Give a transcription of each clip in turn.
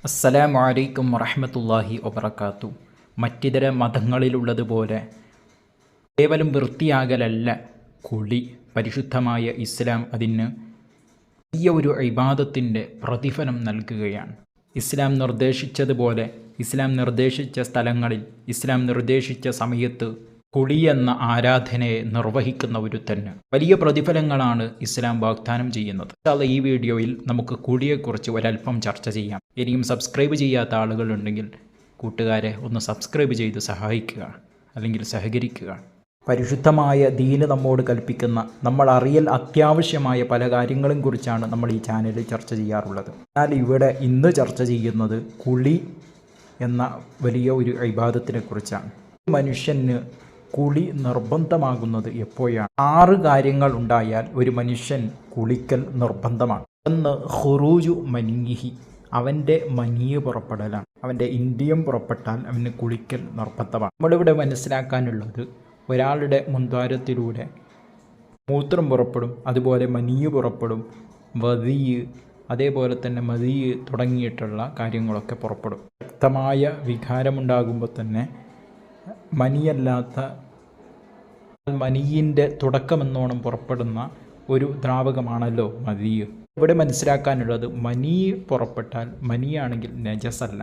അസ്സലാമു അലൈക്കും വറഹ്മത്തുള്ളാഹി വബറകാതുഹു. മറ്റിതര മതങ്ങളിലുള്ളതുപോലെ കേവലം വൃത്തിയാകലല്ല കുളി. പരിശുദ്ധമായ ഇസ്ലാം അതിന് വലിയ ഒരു ഇബാദത്തിൻ്റെ പ്രതിഫലം നൽകുകയാണ്. ഇസ്ലാം നിർദ്ദേശിച്ചതുപോലെ ഇസ്ലാം നിർദ്ദേശിച്ച സ്ഥലങ്ങളിൽ ഇസ്ലാം നിർദ്ദേശിച്ച സമയത്ത് കുളി എന്ന ആരാധനയെ നിർവഹിക്കുന്ന ഒരുത്തന് വലിയ പ്രതിഫലങ്ങളാണ് ഇസ്ലാം വാഗ്ദാനം ചെയ്യുന്നത്. ഈ വീഡിയോയിൽ നമുക്ക് കുളിയെക്കുറിച്ച് ഒരല്പം ചർച്ച ചെയ്യാം. ഇനിയും സബ്സ്ക്രൈബ് ചെയ്യാത്ത ആളുകളുണ്ടെങ്കിൽ കൂട്ടുകാരെ ഒന്ന് സബ്സ്ക്രൈബ് ചെയ്ത് സഹായിക്കുക, അല്ലെങ്കിൽ സഹകരിക്കുക. പരിശുദ്ധമായ ദീന് നമ്മോട് കൽപ്പിക്കുന്ന നമ്മൾ അറിയൽ അത്യാവശ്യമായ പല കാര്യങ്ങളും കുറിച്ചാണ് നമ്മൾ ഈ ചാനലിൽ ചർച്ച ചെയ്യാറുള്ളത്. എന്നാൽ ഇവിടെ ഇന്ന് ചർച്ച ചെയ്യുന്നത് കുളി എന്ന വലിയ ഒരു ഇബാദത്തിനെ കുറിച്ചാണ്. മനുഷ്യന് കുളി നിർബന്ധമാകുന്നത് എപ്പോഴാണ്? 6 കാര്യങ്ങൾ ഉണ്ടായാൽ ഒരു മനുഷ്യൻ കുളിക്കൽ നിർബന്ധമാണ്. ഒന്ന്, ഖുറൂജു മനിയിഹി, അവൻ്റെ മനിയ് പുറപ്പെടലാണ്. അവൻ്റെ ഇന്ദ്രിയം പുറപ്പെട്ടാൽ അവന് കുളിക്കൽ നിർബന്ധമാണ്. നമ്മളിവിടെ മനസ്സിലാക്കാനുള്ളത്, ഒരാളുടെ മുൻദ്വാരത്തിലൂടെ മൂത്രം പുറപ്പെടും, അതുപോലെ മനിയ് പുറപ്പെടും, വദിയ്, അതേപോലെ തന്നെ മദിയ് തുടങ്ങിയിട്ടുള്ള കാര്യങ്ങളൊക്കെ പുറപ്പെടും. ശക്തമായ വികാരമുണ്ടാകുമ്പോൾ തന്നെ മനിയിൻ്റെ തുടക്കമെന്നോണം പുറപ്പെടുന്ന ഒരു ദ്രാവകമാണല്ലോ മദിയ്. ഇവിടെ മനസ്സിലാക്കാനുള്ളത്, മനി പുറപ്പെട്ടാൽ മനിയാണെങ്കിൽ നജസല്ല,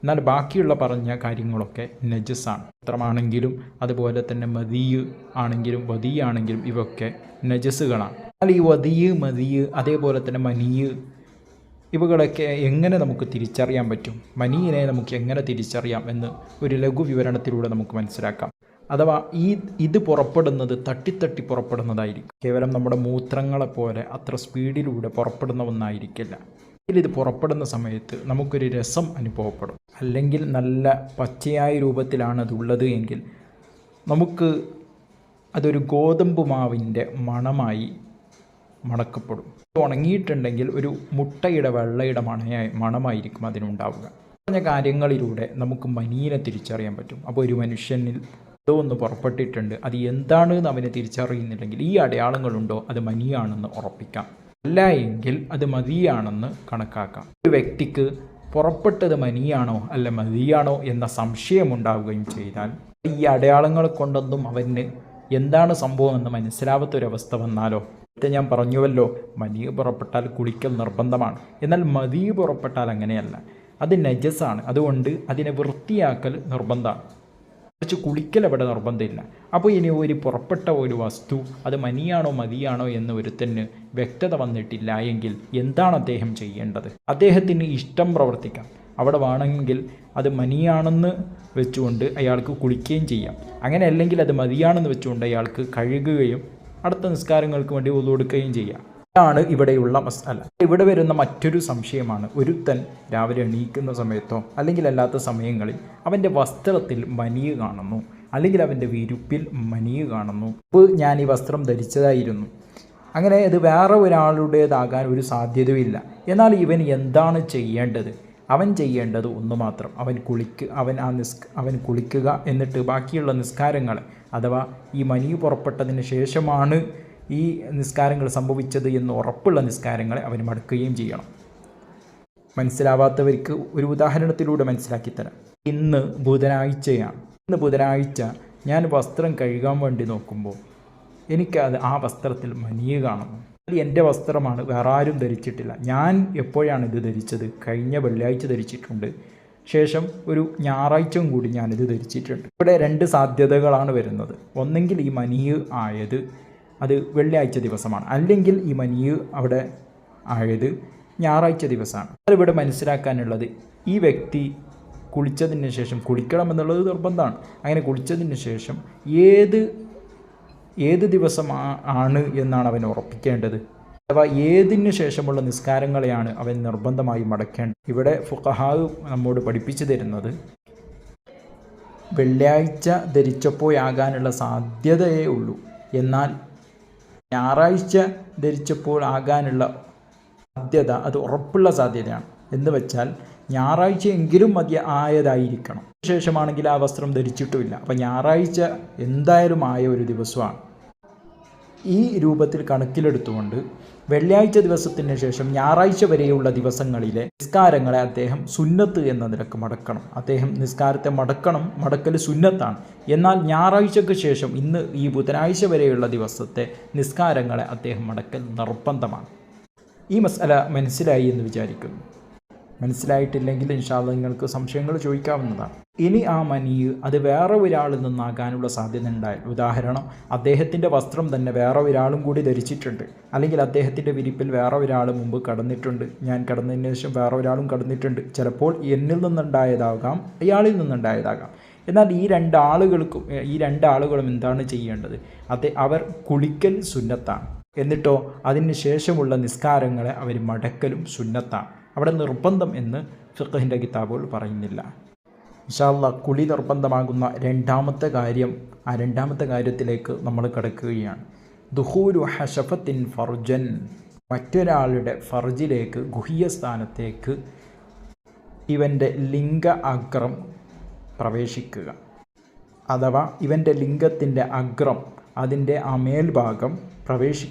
എന്നാൽ ബാക്കിയുള്ള പറഞ്ഞ കാര്യങ്ങളൊക്കെ നജസാണ്. മൂത്രമാണെങ്കിലും അതുപോലെ തന്നെ മദിയ് ആണെങ്കിലും വദിയാണെങ്കിലും ഇവയൊക്കെ നജസുകളാണ്. എന്നാൽ ഈ വദിയ്, മദിയ്, അതേപോലെ തന്നെ മനിയ്, ഇവകളൊക്കെ എങ്ങനെ നമുക്ക് തിരിച്ചറിയാൻ പറ്റും? മനിയിനെ നമുക്ക് എങ്ങനെ തിരിച്ചറിയാം എന്ന് ഒരു ലഘു വിവരണത്തിലൂടെ നമുക്ക് മനസ്സിലാക്കാം. അഥവാ ഇത് പുറപ്പെടുന്നത് തട്ടിത്തട്ടി പുറപ്പെടുന്നതായിരിക്കും. കേവലം നമ്മുടെ മൂത്രങ്ങളെപ്പോലെ അത്ര സ്പീഡിലൂടെ പുറപ്പെടുന്ന ഒന്നായിരിക്കില്ല. ഇത് പുറപ്പെടുന്ന സമയത്ത് നമുക്കൊരു രസം അനുഭവപ്പെടും. അല്ലെങ്കിൽ നല്ല പച്ചയായ രൂപത്തിലാണ് അതുള്ളത് എങ്കിൽ നമുക്ക് അതൊരു ഗോതമ്പ് മാവിൻ്റെ മണമായി മണക്കപ്പെടും. ഉണങ്ങിയിട്ടുണ്ടെങ്കിൽ ഒരു മുട്ടയുടെ വെള്ളയുടെ മണമായിരിക്കും അതിനുണ്ടാവുക. പറഞ്ഞ കാര്യങ്ങളിലൂടെ നമുക്ക് മനിയെ തിരിച്ചറിയാൻ പറ്റും. അപ്പോൾ ഒരു മനുഷ്യനിൽ എന്തോ ഒന്ന് പുറപ്പെട്ടിട്ടുണ്ട്, അത് എന്താണെന്ന് അവന് തിരിച്ചറിയുന്നില്ലെങ്കിൽ ഈ അടയാളങ്ങളുണ്ടോ അത് മനിയാണെന്ന് ഉറപ്പിക്കാം. അല്ല എങ്കിൽ അത് മതിയാണെന്ന് കണക്കാക്കാം. ഒരു വ്യക്തിക്ക് പുറപ്പെട്ടത് മനിയാണോ അല്ല മതിയാണോ എന്ന സംശയമുണ്ടാവുകയും ചെയ്താൽ ഈ അടയാളങ്ങൾ കൊണ്ടൊന്നും അവന് എന്താണ് സംഭവം എന്ന് മനസ്സിലാവാത്തൊരവസ്ഥ വന്നാലോ, ഞാൻ പറഞ്ഞുവല്ലോ, മനിയ് പുറപ്പെട്ടാൽ കുളിക്കൽ നിർബന്ധമാണ്. എന്നാൽ മദിയ് പുറപ്പെട്ടാൽ അങ്ങനെയല്ല, അത് നജസാണ്. അതുകൊണ്ട് അതിനെ വൃത്തിയാക്കൽ നിർബന്ധമാണ്, കുറച്ച് കുളിക്കൽ അവിടെ നിർബന്ധമില്ല. അപ്പോൾ ഇനി ഒരു പുറപ്പെട്ട ഒരു വസ്തു അത് മനിയാണോ മതിയാണോ എന്ന് ഒരുത്തന് വ്യക്തത വന്നിട്ടില്ല എങ്കിൽ എന്താണ് അദ്ദേഹം ചെയ്യേണ്ടത്? അദ്ദേഹത്തിന് ഇഷ്ടം പ്രവർത്തിക്കാം. അവിടെ വേണമെങ്കിൽ അത് മനിയാണെന്ന് വെച്ചുകൊണ്ട് അയാൾക്ക് കുളിക്കുകയും ചെയ്യാം. അങ്ങനെ അല്ലെങ്കിൽ അത് മതിയാണെന്ന് വെച്ചുകൊണ്ട് അയാൾക്ക് കഴുകുകയും അടുത്ത നിസ്കാരങ്ങൾക്ക് വേണ്ടി ഒതു കൊടുക്കുകയും ചെയ്യാം. ഇതാണ് ഇവിടെയുള്ള മസ്അല. ഇവിടെ വരുന്ന മറ്റൊരു സംശയമാണ്, ഒരുത്തൻ രാവിലെ എണീക്കുന്ന സമയത്തോ അല്ലെങ്കിൽ അല്ലാത്ത സമയങ്ങളിൽ അവൻ്റെ വസ്ത്രത്തിൽ മനിയ് കാണുന്നു, അല്ലെങ്കിൽ അവൻ്റെ വിരുപ്പിൽ മനിയ് കാണുന്നു. ഇപ്പോൾ ഞാൻ ഈ വസ്ത്രം ധരിച്ചതായിരുന്നു, അങ്ങനെ ഇത് വേറെ ഒരാളുടേതാകാൻ ഒരു സാധ്യതയുമില്ല. എന്നാൽ ഇവൻ എന്താണ് ചെയ്യേണ്ടത്? അവൻ ചെയ്യേണ്ടത് ഒന്ന് മാത്രം, അവൻ കുളിക്കുക, എന്നിട്ട് ബാക്കിയുള്ള നിസ്കാരങ്ങൾ, അഥവാ ഈ മനിയ് പുറപ്പെട്ടതിന് ശേഷമാണ് ഈ നിസ്കാരങ്ങൾ സംഭവിച്ചത് എന്ന് ഉറപ്പുള്ള നിസ്കാരങ്ങളെ അവൻ മടക്കുകയും ചെയ്യണം. മനസ്സിലാവാത്തവർക്ക് ഒരു ഉദാഹരണത്തിലൂടെ മനസ്സിലാക്കിത്തരാം. ഇന്ന് ബുധനാഴ്ച ഞാൻ വസ്ത്രം കഴുകാൻ വേണ്ടി നോക്കുമ്പോൾ എനിക്കത് ആ വസ്ത്രത്തിൽ മനിയ് കാണുന്നു. അത് എൻ്റെ വസ്ത്രമാണ്, വേറെ ആരും ധരിച്ചിട്ടില്ല. ഞാൻ എപ്പോഴാണ് ഇത് ധരിച്ചത്? കഴിഞ്ഞ വെള്ളിയാഴ്ച ധരിച്ചിട്ടുണ്ട്, ശേഷം ഒരു ഞായറാഴ്ചയും കൂടി ഞാനിത് ധരിച്ചിട്ടുണ്ട്. ഇവിടെ 2 സാധ്യതകളാണ് വരുന്നത്. ഒന്നെങ്കിൽ ഈ മനിയ് ആയത് അത് വെള്ളിയാഴ്ച ദിവസമാണ്, അല്ലെങ്കിൽ ഈ മനിയ് അവിടെ ആയത് ഞായറാഴ്ച ദിവസമാണ്. അതിവിടെ മനസ്സിലാക്കാനുള്ളത്, ഈ വ്യക്തി കുളിച്ചതിന് ശേഷം, കുളിക്കണമെന്നുള്ളത് നിർബന്ധമാണ്, അങ്ങനെ കുളിച്ചതിന് ശേഷം ഏത് ദിവസമാണ് എന്നാണ് അവൻ ഉറപ്പിക്കേണ്ടത്. അഥവാ ഏതിന് ശേഷമുള്ള നിസ്കാരങ്ങളെയാണ് അവൻ നിർബന്ധമായി മടക്കേണ്ടത്. ഇവിടെ ഫുഖഹാവ് നമ്മോട് പഠിപ്പിച്ചു തരുന്നത്, വെള്ളിയാഴ്ച ധരിച്ചപ്പോഴാകാനുള്ള സാധ്യതയേ ഉള്ളൂ, എന്നാൽ ഞായറാഴ്ച ധരിച്ചപ്പോൾ ആകാനുള്ള സാധ്യത അത് ഉറപ്പുള്ള സാധ്യതയാണ്. എന്ന് വെച്ചാൽ ഞായറാഴ്ച എങ്കിലും ആയതായിരിക്കണം. ശേഷമാണെങ്കിൽ ആ വസ്ത്രം ധരിച്ചിട്ടുമില്ല, അപ്പം ഞായറാഴ്ച എന്തായാലും ആയ ഒരു ദിവസമാണ്. ഈ രൂപത്തിൽ കണക്കിലെടുത്തുകൊണ്ട് വെള്ളിയാഴ്ച ദിവസത്തിന് ശേഷം ഞായറാഴ്ച വരെയുള്ള ദിവസങ്ങളിലെ നിസ്കാരങ്ങളെ അദ്ദേഹം സുന്നത്ത് എന്ന നിലക്ക് മടക്കണം. അദ്ദേഹം നിസ്കാരത്തെ മടക്കൽ സുന്നത്താണ്. എന്നാൽ ഞായറാഴ്ചയ്ക്ക് ശേഷം ഇന്ന് ഈ ബുധനാഴ്ച വരെയുള്ള ദിവസത്തെ നിസ്കാരങ്ങളെ അദ്ദേഹം മടക്കൽ നിർബന്ധമാണ്. ഈ മസ്അല മനസ്സിലായി എന്ന് വിചാരിക്കുന്നു. മനസ്സിലായിട്ടില്ലെങ്കിൽ ഇൻഷാ അല്ലാഹ് നിങ്ങൾക്ക് സംശയങ്ങൾ ചോദിക്കാവുന്നതാണ്. ഇനി ആ മനി അത് വേറെ ഒരാളിൽ നിന്നാകാനുള്ള സാധ്യത ഉണ്ടായാൽ, ഉദാഹരണം അദ്ദേഹത്തിൻ്റെ വസ്ത്രം തന്നെ വേറെ ഒരാളും കൂടി ധരിച്ചിട്ടുണ്ട്, അല്ലെങ്കിൽ അദ്ദേഹത്തിൻ്റെ വിരിപ്പിൽ വേറെ ഒരാൾ മുമ്പ് കടന്നിട്ടുണ്ട്, ഞാൻ കടന്നതിന് ശേഷം വേറെ ഒരാളും കടന്നിട്ടുണ്ട്, ചിലപ്പോൾ എന്നിൽ നിന്നുണ്ടായതാകാം, അയാളിൽ നിന്നുണ്ടായതാകാം. എന്നാൽ ഈ രണ്ടാളുകളും എന്താണ് ചെയ്യേണ്ടത്? അവർ കുളിക്കൽ സുന്നത്താണ്. എന്നിട്ടോ അതിന് ശേഷമുള്ള നിസ്കാരങ്ങളെ അവർ മടക്കലും സുന്നത്താണ്. അവിടെ നിർബന്ധം എന്ന് ഫിഖ്ഹിൻ്റെ കിതാബുകൾ പറയുന്നില്ല. ഇൻഷാ അല്ലാഹ് കുളി നിർബന്ധമാകുന്ന രണ്ടാമത്തെ കാര്യത്തിലേക്ക് നമ്മൾ കടക്കുകയാണ്. ദുഖൂലു ഹശഫത്തിൻ ഫർജൻ, മറ്റൊരാളുടെ ഫർജിലേക്ക്, ഗുഹ്യ സ്ഥാനത്തേക്ക് ഇവൻ്റെ ലിംഗ അഗ്രം പ്രവേശിക്കുക, അഥവാ ഇവൻ്റെ ലിംഗത്തിൻ്റെ അഗ്രം, അതിൻ്റെ ആ മേൽഭാഗം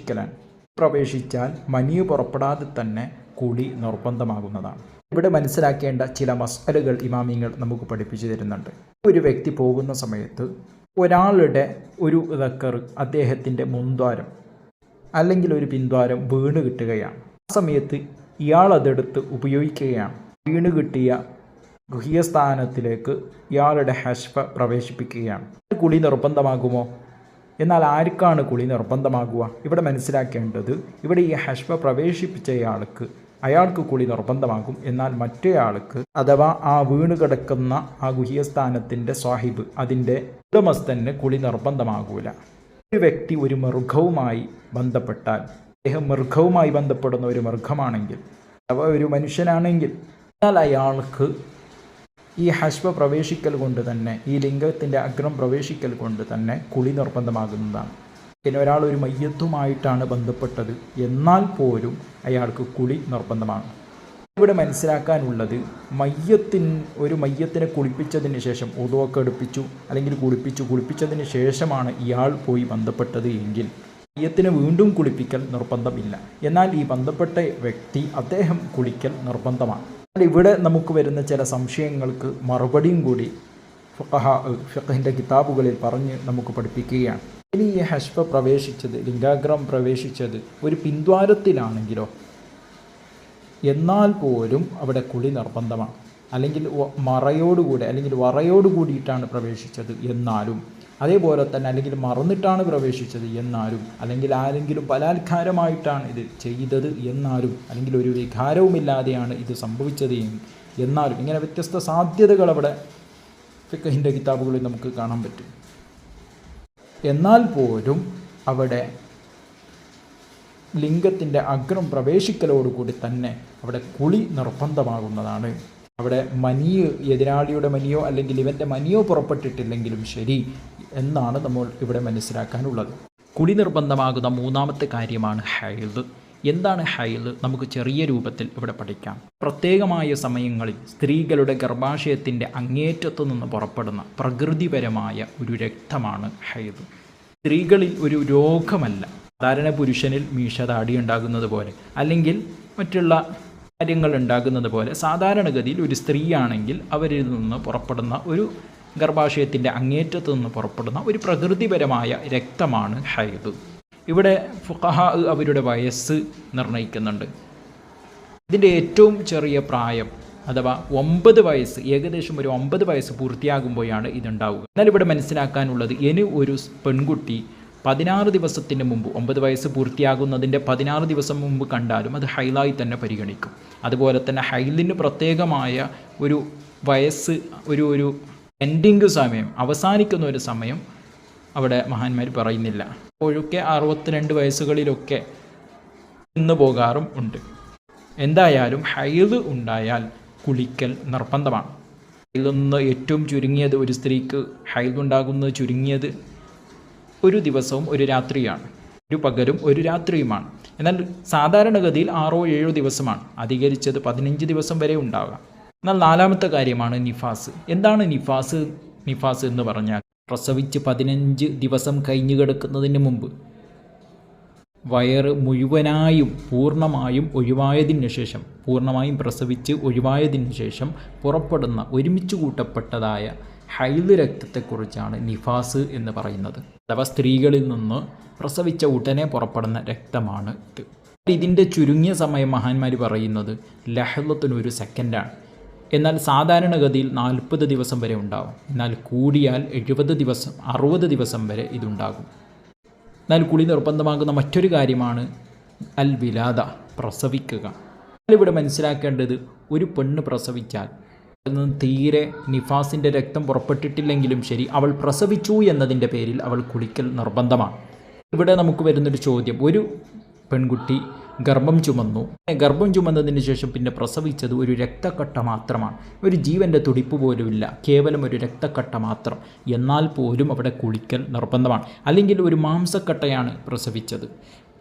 പ്രവേശിച്ചാൽ മനിയ് പുറപ്പെടാതെ തന്നെ കുളി നിർബന്ധമാകുന്നതാണ്. ഇവിടെ മനസ്സിലാക്കേണ്ട ചില മസ്അലകൾ ഇമാമിങ്ങൾ നമുക്ക് പഠിപ്പിച്ചു തരുന്നുണ്ട്. ഒരു വ്യക്തി പോകുന്ന സമയത്ത് ഒരാളുടെ ഒരു ദക്കർ, അദ്ദേഹത്തിൻ്റെ മുൻദ്വാരം അല്ലെങ്കിൽ ഒരു പിൻദ്വാരം വീണ് കിട്ടുകയാണ്. ആ സമയത്ത് ഇയാൾ അതെടുത്ത് ഉപയോഗിക്കുകയാണ്. വീണ് കിട്ടിയ ഗുഹ്യസ്ഥാനത്തിലേക്ക് ഇയാളുടെ ഹഷ്ഫ പ്രവേശിപ്പിക്കുകയാണ്. കുളി നിർബന്ധമാകുമോ? എന്നാൽ ആർക്കാണ് കുളി നിർബന്ധമാകുക? ഇവിടെ മനസ്സിലാക്കേണ്ടത്, ഇവിടെ ഈ ഹഷ്ഫ പ്രവേശിപ്പിച്ചയാൾക്ക് അയാൾക്ക് കുളി നിർബന്ധമാകും. എന്നാൽ മറ്റേയാൾക്ക്, അഥവാ ആ വീണ് കിടക്കുന്ന ആ ഗുഹ്യസ്ഥാനത്തിൻ്റെ സ്വാഹിബ്, അതിൻ്റെ ഉടമസ്ഥന് കുളി നിർബന്ധമാകൂല. ഒരു വ്യക്തി ഒരു മൃഗവുമായി ബന്ധപ്പെട്ടാൽ, അദ്ദേഹം മൃഗവുമായി ബന്ധപ്പെടുന്ന ഒരു മൃഗമാണെങ്കിൽ, അഥവാ ഒരു മനുഷ്യനാണെങ്കിൽ, എന്നാൽ അയാൾക്ക് ഈ ഹഷ്ഫ പ്രവേശിക്കൽ കൊണ്ട് തന്നെ, ഈ ലിംഗത്തിൻ്റെ അഗ്രം പ്രവേശിക്കൽ കൊണ്ട് തന്നെ കുളി നിർബന്ധമാകുന്നതാണ്. പിന്നെ ഒരാൾ ഒരു മയ്യത്തുമായിട്ടാണ് ബന്ധപ്പെട്ടത്, എന്നാൽ പോലും അയാൾക്ക് കുളി നിർബന്ധമാണ്. ഇവിടെ മനസ്സിലാക്കാനുള്ളത്, ഒരു മയ്യത്തിനെ കുളിപ്പിച്ചതിന് ശേഷം ഉദുവൊക്കെ എടുപ്പിച്ചു, അല്ലെങ്കിൽ കുളിപ്പിച്ചതിന് ശേഷമാണ് ഇയാൾ പോയി ബന്ധപ്പെട്ടത് എങ്കിൽ മയ്യത്തിന് വീണ്ടും കുളിപ്പിക്കൽ നിർബന്ധമില്ല. എന്നാൽ ഈ ബന്ധപ്പെട്ട വ്യക്തി, അദ്ദേഹം കുളിക്കൽ നിർബന്ധമാണ്. ഇവിടെ നമുക്ക് വരുന്ന ചില സംശയങ്ങൾക്ക് മറുപടിയും കൂടി ഫിഖ്ഹിൻ്റെ കിതാബുകളിൽ പറഞ്ഞ് നമുക്ക് പഠിപ്പിക്കുകയാണ്. ഇനി ഈ ഹഷ്ഫ പ്രവേശിച്ചത്, ലിംഗാഗ്രം പ്രവേശിച്ചത് ഒരു പിൻദ്വാരത്തിലാണെങ്കിലോ, എന്നാൽ പോലും അവിടെ കുളി നിർബന്ധമാണ്. അല്ലെങ്കിൽ മറയോടുകൂടി, അല്ലെങ്കിൽ വറയോടുകൂടിയിട്ടാണ് പ്രവേശിച്ചത് എന്നാലും, അതേപോലെ തന്നെ അല്ലെങ്കിൽ മറന്നിട്ടാണ് പ്രവേശിച്ചത് എന്നാലും, അല്ലെങ്കിൽ ആരെങ്കിലും ബലാത്കാരമായിട്ടാണ് ഇത് ചെയ്തത് എന്നാലും, അല്ലെങ്കിൽ ഒരു വികാരവുമില്ലാതെയാണ് ഇത് സംഭവിച്ചത് എന്നാലും, ഇങ്ങനെ വ്യത്യസ്ത സാധ്യതകൾ അവിടെ ഫിഖ്ഹിൻ്റെ കിതാബുകളിൽ നമുക്ക് കാണാൻ പറ്റും. എന്നാൽ പോലും അവിടെ ലിംഗത്തിൻ്റെ അഗ്രം പ്രവേശിക്കലോടുകൂടി തന്നെ അവിടെ കുളി നിർബന്ധമാകുന്നതാണ്. അവിടെ എതിരാളിയുടെ മനിയോ അല്ലെങ്കിൽ ഇവൻ്റെ മനിയോ പുറപ്പെട്ടിട്ടില്ലെങ്കിലും ശരി എന്നാണ് നമ്മൾ ഇവിടെ മനസ്സിലാക്കാനുള്ളത്. കുളി നിർബന്ധമാകുന്ന മൂന്നാമത്തെ കാര്യമാണ് ഹൈദ്. എന്താണ് ഹൈദ്? നമുക്ക് ചെറിയ രൂപത്തിൽ ഇവിടെ പഠിക്കാം. പ്രത്യേകമായ സമയങ്ങളിൽ സ്ത്രീകളുടെ ഗർഭാശയത്തിൻ്റെ അങ്ങേറ്റത്തു നിന്ന് പുറപ്പെടുന്ന പ്രകൃതിപരമായ ഒരു രക്തമാണ് ഹൈദ്. സ്ത്രീകളിൽ ഒരു രോഗമല്ല. സാധാരണ പുരുഷനിൽ മീശതാടി ഉണ്ടാകുന്നത് പോലെ, അല്ലെങ്കിൽ മറ്റുള്ള കാര്യങ്ങൾ ഉണ്ടാകുന്നത് പോലെ, സാധാരണഗതിയിൽ ഒരു സ്ത്രീയാണെങ്കിൽ അവരിൽ നിന്ന് പുറപ്പെടുന്ന ഒരു ഗർഭാശയത്തിൻ്റെ അങ്ങേറ്റത്ത് നിന്ന് പുറപ്പെടുന്ന ഒരു പ്രകൃതിപരമായ രക്തമാണ് ഹൈദ്. ഇവിടെ ഫുഖഹാ അവരുടെ വയസ്സ് നിർണ്ണയിക്കുന്നുണ്ട്. ഇതിൻ്റെ ഏറ്റവും ചെറിയ പ്രായം, അഥവാ 9 വയസ്സ്, ഏകദേശം ഒരു 9 വയസ്സ് പൂർത്തിയാകുമ്പോഴാണ് ഇതുണ്ടാവുക. എന്നാൽ ഇവിടെ മനസ്സിലാക്കാനുള്ളത്, ഇനി ഒരു പെൺകുട്ടി 16 ദിവസത്തിന് മുമ്പ്, 9 വയസ്സ് പൂർത്തിയാകുന്നതിൻ്റെ 16 ദിവസം മുമ്പ് കണ്ടാലും അത് ഹൈലായി തന്നെ പരിഗണിക്കും. അതുപോലെ തന്നെ ഹൈലിന് പ്രത്യേകമായ ഒരു വയസ്സ്, ഒരു എൻഡിങ് സമയം, അവസാനിക്കുന്ന ഒരു സമയം അവിടെ മഹാന്മാർ പറയുന്നില്ല. അപ്പോഴൊക്കെ 62 വയസ്സുകളിലൊക്കെ നിന്ന് പോകാറും ഉണ്ട്. എന്തായാലും ഹൈദ് ഉണ്ടായാൽ കുളിക്കൽ നിർബന്ധമാണ്. ഹൈദ് ഏറ്റവും ചുരുങ്ങിയത്, ഒരു സ്ത്രീക്ക് ഹൈദ് ഉണ്ടാകുന്നത് ചുരുങ്ങിയത് ഒരു ദിവസവും ഒരു രാത്രിയാണ്, ഒരു പകലും ഒരു രാത്രിയുമാണ്. എന്നാൽ സാധാരണഗതിയിൽ 6-7 ദിവസമാണ്, അധികരിച്ചത് 15 ദിവസം വരെ ഉണ്ടാകാം. എന്നാൽ നാലാമത്തെ കാര്യമാണ് നിഫാസ്. എന്താണ് നിഫാസ് എന്ന് പറഞ്ഞാൽ, പ്രസവിച്ച് 15 ദിവസം കഴിഞ്ഞു കിടക്കുന്നതിന് മുമ്പ് വയറ് മുഴുവനായും പൂർണ്ണമായും ഒഴിവായതിനു ശേഷം, പൂർണ്ണമായും പ്രസവിച്ച് ഒഴിവായതിനു ശേഷം പുറപ്പെടുന്ന ഒരുമിച്ച് കൂട്ടപ്പെട്ടതായ ഹൈദ് രക്തത്തെക്കുറിച്ചാണ് നിഫാസ് എന്ന് പറയുന്നത്. അഥവാ സ്ത്രീകളിൽ നിന്ന് പ്രസവിച്ച ഉടനെ പുറപ്പെടുന്ന രക്തമാണ് ഇത്. ഇതിൻ്റെ ചുരുങ്ങിയ സമയം മഹാന്മാർ പറയുന്നത് ലഹ്ളത്തിനൊരു സെക്കൻഡാണ്. എന്നാൽ സാധാരണഗതിയിൽ 40 ദിവസം വരെ ഉണ്ടാകും. എന്നാൽ കൂടിയാൽ 70 ദിവസം 60 ദിവസം വരെ ഇതുണ്ടാകും. എന്നാൽ കുളി നിർബന്ധമാകുന്ന മറ്റൊരു കാര്യമാണ് അൽ വിലാദ, പ്രസവിക്കുക. ഇവിടെ മനസ്സിലാക്കേണ്ടത്, ഒരു പെണ്ണ് പ്രസവിച്ചാൽ അതിൽ നിന്ന് തീരെ നിഫാസിൻ്റെ രക്തം പുറപ്പെട്ടിട്ടില്ലെങ്കിലും ശരി, അവൾ പ്രസവിച്ചു എന്നതിൻ്റെ പേരിൽ അവൾ കുളിക്കൽ നിർബന്ധമാണ്. ഇവിടെ നമുക്ക് വരുന്നൊരു ചോദ്യം, ഒരു പെൺകുട്ടി ഗർഭം ചുമന്നതിന് ശേഷം പിന്നെ പ്രസവിച്ചത് ഒരു രക്തക്കട്ട മാത്രമാണ്, ഒരു ജീവൻ്റെ തുടിപ്പ് പോലുമില്ല, കേവലം ഒരു രക്തക്കട്ട മാത്രം. എന്നാൽ പോലും അവിടെ കുളിക്കൽ നിർബന്ധമാണ്. അല്ലെങ്കിൽ ഒരു മാംസക്കട്ടയാണ് പ്രസവിച്ചത്,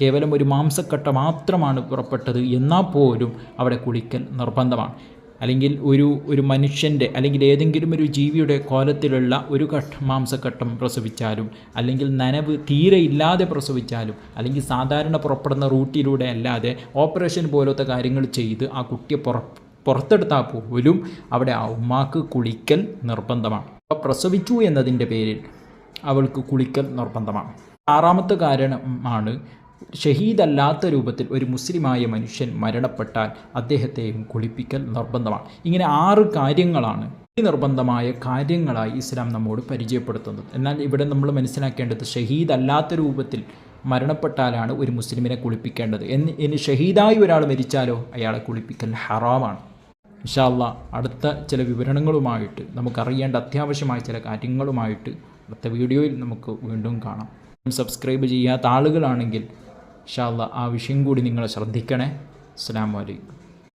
കേവലം ഒരു മാംസക്കട്ട മാത്രമാണ് പുറപ്പെട്ടത്, എന്നാൽ പോലും അവിടെ കുളിക്കൽ നിർബന്ധമാണ്. അല്ലെങ്കിൽ ഒരു മനുഷ്യൻ്റെ അല്ലെങ്കിൽ ഏതെങ്കിലും ഒരു ജീവിയുടെ കോലത്തിലുള്ള ഒരു മാംസക്കട്ടം പ്രസവിച്ചാലും, അല്ലെങ്കിൽ നനവ് തീരെ ഇല്ലാതെ പ്രസവിച്ചാലും, അല്ലെങ്കിൽ സാധാരണ പുറപ്പെടുന്ന റൂട്ടിലൂടെ അല്ലാതെ ഓപ്പറേഷൻ പോലത്തെ കാര്യങ്ങൾ ചെയ്ത് ആ കുട്ടിയെ പുറത്തെടുത്താൽ പോലും അവിടെ ആ ഉമ്മാക്ക് കുളിക്കൽ നിർബന്ധമാണ്. അപ്പോൾ പ്രസവിച്ചു എന്നതിൻ്റെ പേരിൽ അവൾക്ക് കുളിക്കൽ നിർബന്ധമാണ്. 6ാമത്തെ കാരണമാണ്, ഷഹീദല്ലാത്ത രൂപത്തിൽ ഒരു മുസ്ലിമായ മനുഷ്യൻ മരണപ്പെട്ടാൽ അദ്ദേഹത്തെയും കുളിപ്പിക്കൽ നിർബന്ധമാണ്. ഇങ്ങനെ 6 കാര്യങ്ങളാണ് നിർബന്ധമായ കാര്യങ്ങളായി ഇസ്ലാം നമ്മോട് പരിചയപ്പെടുത്തുന്നത്. എന്നാൽ ഇവിടെ നമ്മൾ മനസ്സിലാക്കേണ്ടത്, ഷഹീദല്ലാത്ത രൂപത്തിൽ മരണപ്പെട്ടാലാണ് ഒരു മുസ്ലിമിനെ കുളിപ്പിക്കേണ്ടത്. ഇനി ഷഹീദായി ഒരാൾ മരിച്ചാലോ അയാളെ കുളിപ്പിക്കൽ ഹറാമാണ്. ഇൻഷാ അല്ലാഹ് അടുത്ത ചില വിവരണങ്ങളുമായിട്ട്, നമുക്കറിയേണ്ട അത്യാവശ്യമായ ചില കാര്യങ്ങളുമായിട്ട് അടുത്ത വീഡിയോയിൽ നമുക്ക് വീണ്ടും കാണാം. സബ്സ്ക്രൈബ് ചെയ്യാത്ത ആളുകളാണെങ്കിൽ ഇൻഷാ അല്ലാഹ് ആ വിഷയം കൂടി നിങ്ങൾ ശ്രദ്ധിക്കണേ. അസ്സലാമു അലൈക്കും.